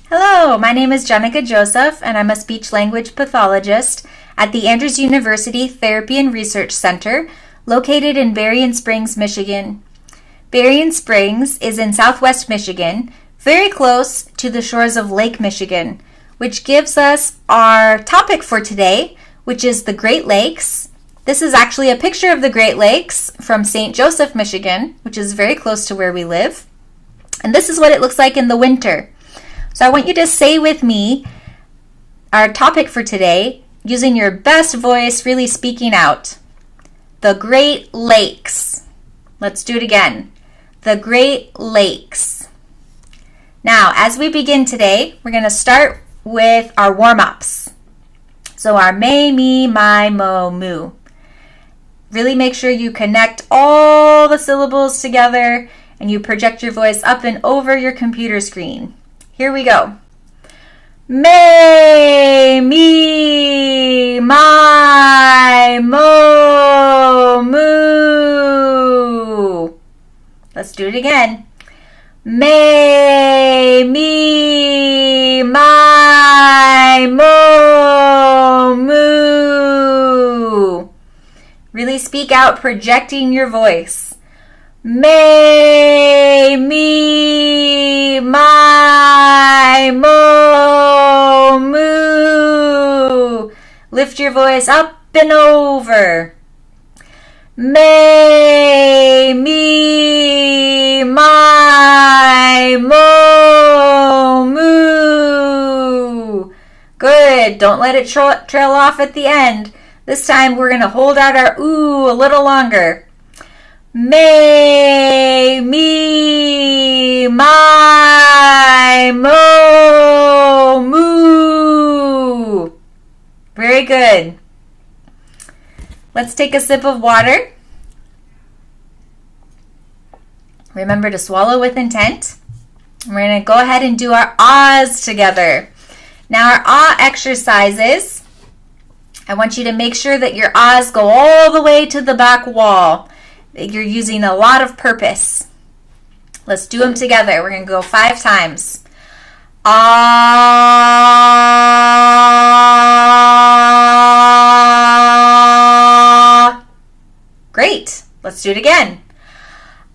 Hello, my name is Jenica Joseph, and I'm a speech-language pathologist at the Andrews University Therapy and Research Center, located in Berrien Springs, Michigan. Berrien Springs is in southwest Michigan, very close to the shores of Lake Michigan, which gives us our topic for today, which is the Great Lakes. This is actually a picture of the Great Lakes from St. Joseph, Michigan, which is very close to where we live. And this is what it looks like in the winter. So I want you to say with me our topic for today, using your best voice, really speaking out. The Great Lakes. Let's do it again. The Great Lakes. Now, as we begin today, we're going to start with our warm-ups. So our may, me, my, mo, moo. Really make sure you connect all the syllables together and you project your voice up and over your computer screen. Here we go. May, me, my, mo, moo. Let's do it again. May, me, my, mo, moo. Really speak out, projecting your voice. May, me, my, mo, moo. Lift your voice up and over. May, me, my, mo, moo. Good. Don't let it trail off at the end. This time we're going to hold out our ooh a little longer. May, me, my, mo, moo. Very good. Let's take a sip of water. Remember to swallow with intent. We're going to go ahead and do our ahs together. Now our ah exercises, I want you to make sure that your ahs go all the way to the back wall. You're using a lot of purpose. Let's do them together. We're going to go 5 times. Ah. Great. Let's do it again.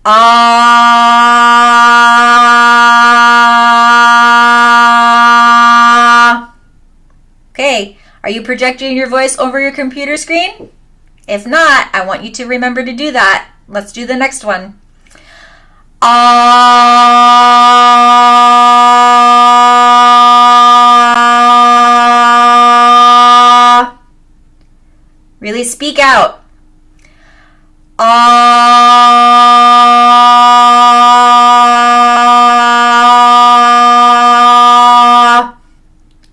Ah. Okay. Are you projecting your voice over your computer screen? If not, I want you to remember to do that. Let's do the next one. Ah. Really speak out. Ah.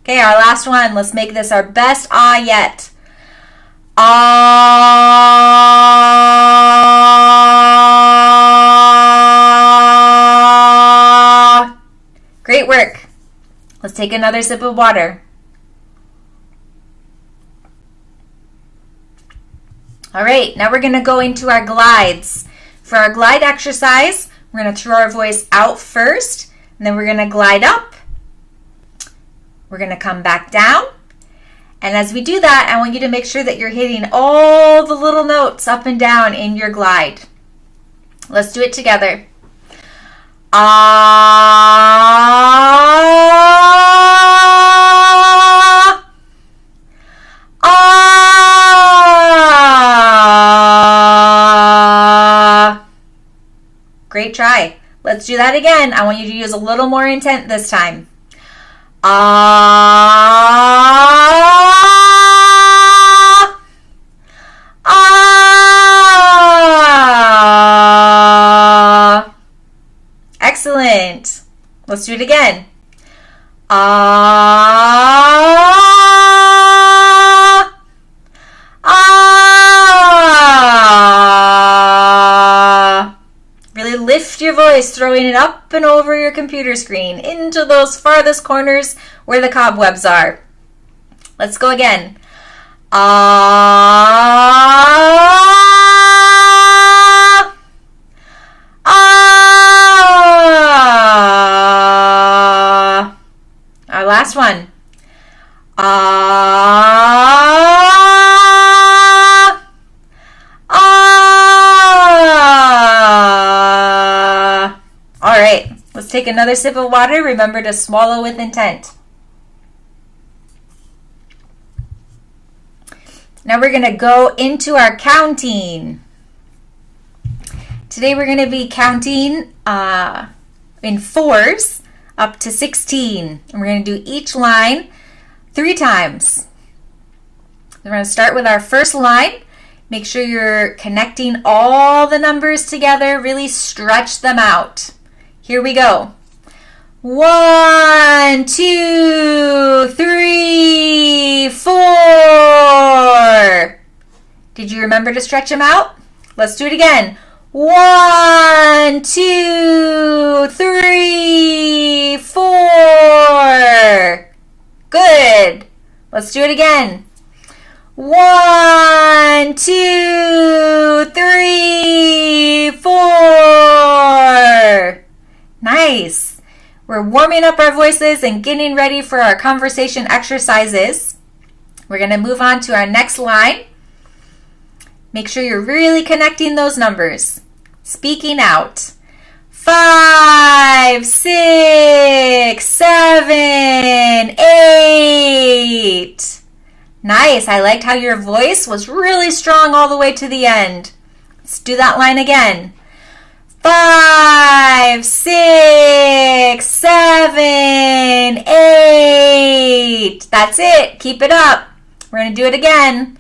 Okay, our last one. Let's make this our best ah yet. Ah. Great work. Let's take another sip of water. All right, now we're going to go into our glides. For our glide exercise, we're going to throw our voice out first, and then we're going to glide up. We're going to come back down. And as we do that, I want you to make sure that you're hitting all the little notes up and down in your glide. Let's do it together. Ah. Ah. Great try. Let's do that again. I want you to use a little more intent this time. Ah. Ah. Excellent. Let's do it again. Ah. Ah. Really lift your voice, throwing it up and over your computer screen into those farthest corners where the cobwebs are. Let's go again. Ah. Ah. Last one. Ah. Ah. All right, let's take another sip of water. Remember to swallow with intent. Now we're going to go into our counting. Today we're going to be counting in fours up to 16. And we're going to do each line 3 times. We're going to start with our first line. Make sure you're connecting all the numbers together. Really stretch them out. Here we go. 1, 2, 3, 4. Did you remember to stretch them out? Let's do it again. 1, 2, 3, 4. Good. Let's do it again. 1, 2, 3, 4. Nice. We're warming up our voices and getting ready for our conversation exercises. We're going to move on to our next line. Make sure you're really connecting those numbers. Speaking out. 5, 6, 7, 8. Nice. I liked how your voice was really strong all the way to the end. Let's do that line again. 5, 6, 7, 8. That's it. Keep it up. We're going to do it again.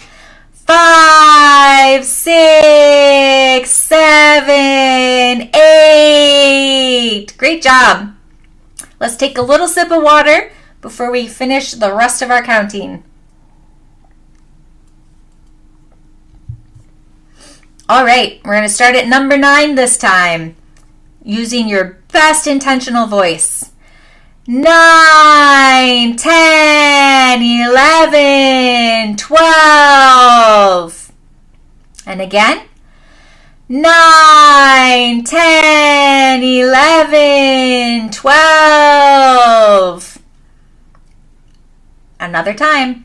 5, 6, 7, 8. Great job. Let's take a little sip of water before we finish the rest of our counting. All right, we're going to start at number 9 this time, using your best intentional voice. 9, 10, 11, 12. And again. 9, 10, 11, 12. Another time.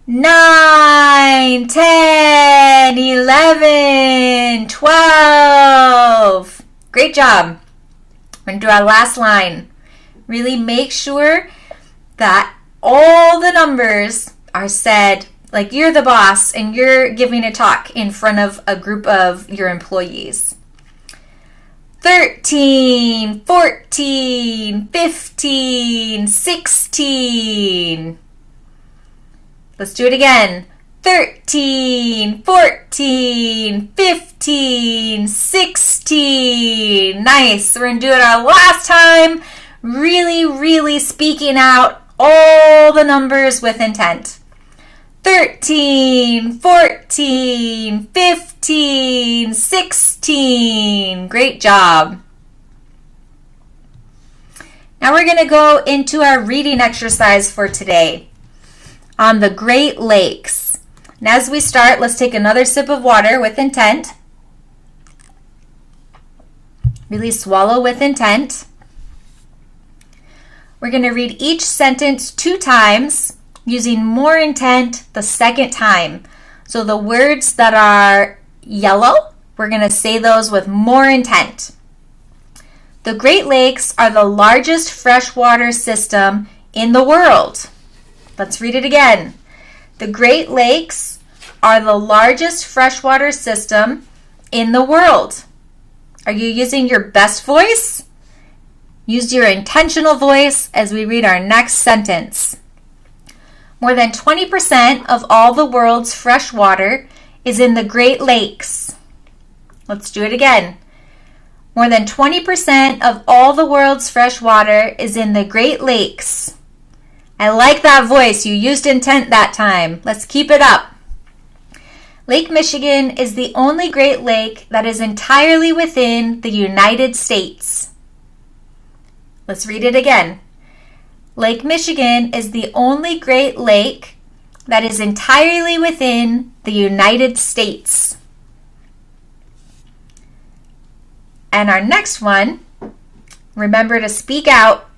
9, 10, 11, 12. Great job. We're going to do our last line. Really make sure that all the numbers are said like you're the boss and you're giving a talk in front of a group of your employees. 13, 14, 15, 16. Let's do it again. 13, 14, 15, 16. Nice. We're going to do it our last time. Really, really speaking out all the numbers with intent. 13, 14, 15, 16. Great job. Now we're going to go into our reading exercise for today on the Great Lakes. And as we start, let's take another sip of water with intent. Really swallow with intent. We're going to read each sentence 2 times, using more intent the second time. So the words that are yellow, we're going to say those with more intent. The Great Lakes are the largest freshwater system in the world. Let's read it again. The Great Lakes are the largest freshwater system in the world. Are you using your best voice? Use your intentional voice as we read our next sentence. More than 20% of all the world's fresh water is in the Great Lakes. Let's do it again. More than 20% of all the world's fresh water is in the Great Lakes. I like that voice. You used intent that time. Let's keep it up. Lake Michigan is the only Great Lake that is entirely within the United States. Let's read it again. Lake Michigan is the only Great Lake that is entirely within the United States. And our next one, remember to speak out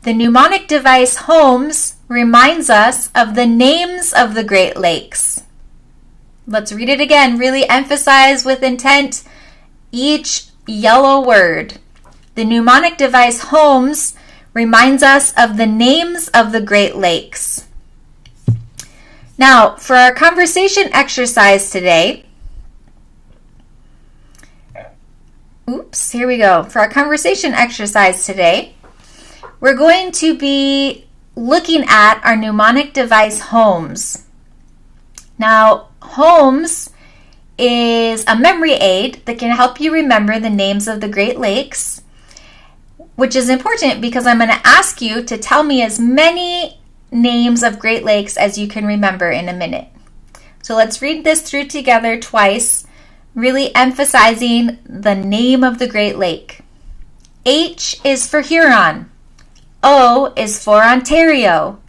The mnemonic device HOMES reminds us of the names of the Great Lakes. Let's read it again. Really emphasize with intent each yellow word. The mnemonic device HOMES reminds us of the names of the Great Lakes. Now, for our conversation exercise today, here we go. For our conversation exercise today, we're going to be looking at our mnemonic device HOMES. Now, HOMES is a memory aid that can help you remember the names of the Great Lakes, which is important because I'm going to ask you to tell me as many names of Great Lakes as you can remember in a minute. So let's read this through together twice, really emphasizing the name of the Great Lake. H is for Huron. O is for Ontario.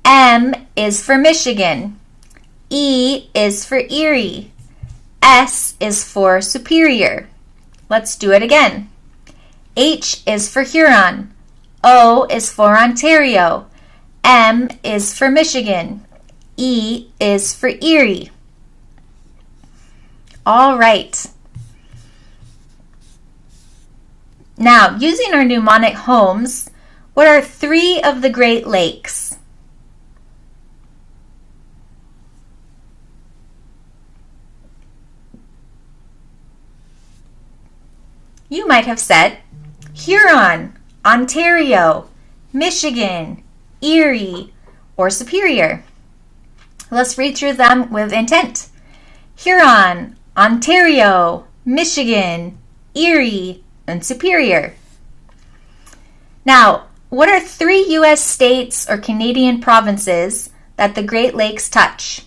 M is for Michigan. E is for Erie. S is for Superior. Let's do it again. H is for Huron. O is for Ontario. M is for Michigan. E is for Erie. All right. Now, using our mnemonic HOMES, what are 3 of the Great Lakes? You might have said Huron, Ontario, Michigan, Erie, or Superior. Let's read through them with intent. Huron, Ontario, Michigan, Erie, and Superior. Now, what are 3 U.S. states or Canadian provinces that the Great Lakes touch?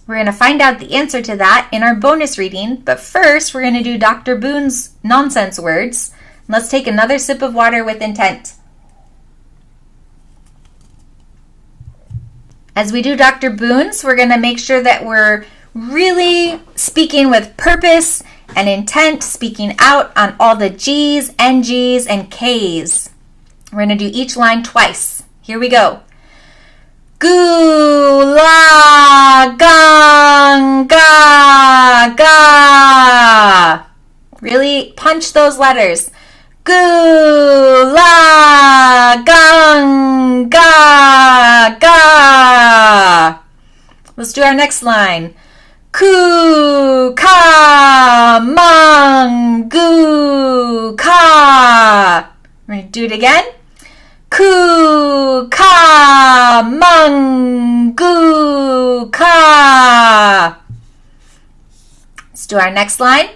We're going to find out the answer to that in our bonus reading, but first we're going to do Dr. Boone's nonsense words. Let's take another sip of water with intent. As we do Dr. Boone's, we're going to make sure that we're really speaking with purpose and intent, speaking out on all the G's, NG's, and K's. We're going to do each line twice. Here we go. Goo la gang ga ga. Really punch those letters. Goo la gang ga ga. Let's do our next line. Ku ka mung goo ka. We're going to do it again. Ku ka mung goo ka. Let's do our next line.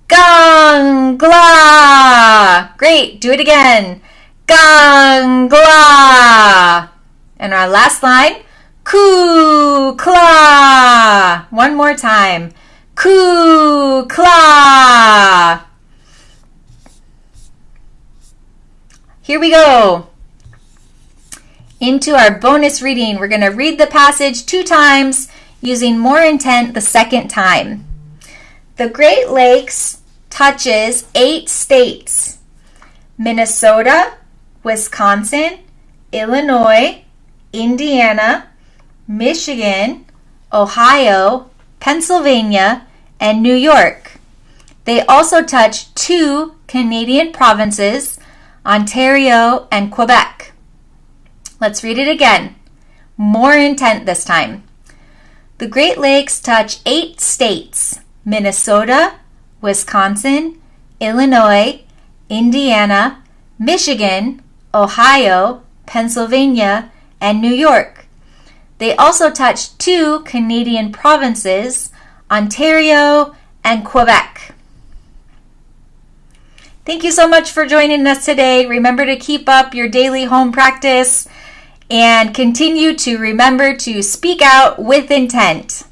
Gang gla. Great. Do it again. Gang gla. And our last line. Ku kla. One more time. Ku kla. Here we go. Into our bonus reading. We're going to read the passage 2 times using more intent the second time. The Great Lakes touches 8 states: Minnesota, Wisconsin, Illinois, Indiana, Michigan, Ohio, Pennsylvania, and New York. They also touch 2 Canadian provinces, Ontario and Quebec. Let's read it again. More intent this time. The Great Lakes touch 8 states: Minnesota, Wisconsin, Illinois, Indiana, Michigan, Ohio, Pennsylvania, and New York. They also touch 2 Canadian provinces, Ontario and Quebec. Thank you so much for joining us today. Remember to keep up your daily home practice and continue to remember to speak out with intent.